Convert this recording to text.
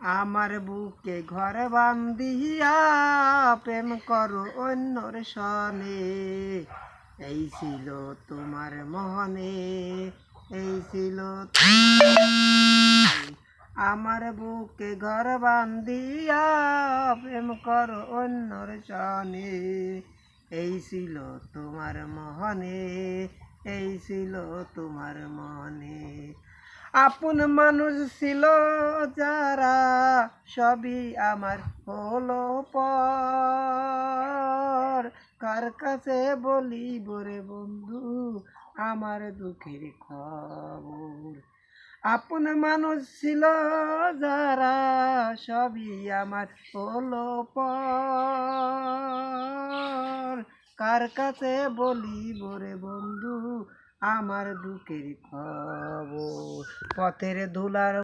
আমার বুকে ঘর বান্ধিয়া প্রেম করো অন্যর সনে, এই ছিল তোমার মনে, এই ছিল আমার বুকে ঘর বান্ধিয়া প্রেম করো অন্যর সনে, এই ছিল তোমার মনে, এই ছিল তোমার মনে। আপন মানুষ ছিল যারা সবই আমার হলো পর, কার কাছে বলিব রে বন্ধু আমার দুঃখের খবর। আপন মানুষ ছিল যারা সবই আমার হলো পর, কার কাছে বলিব রে বন্ধু আমার দুঃখের খবর। পথের ধুলার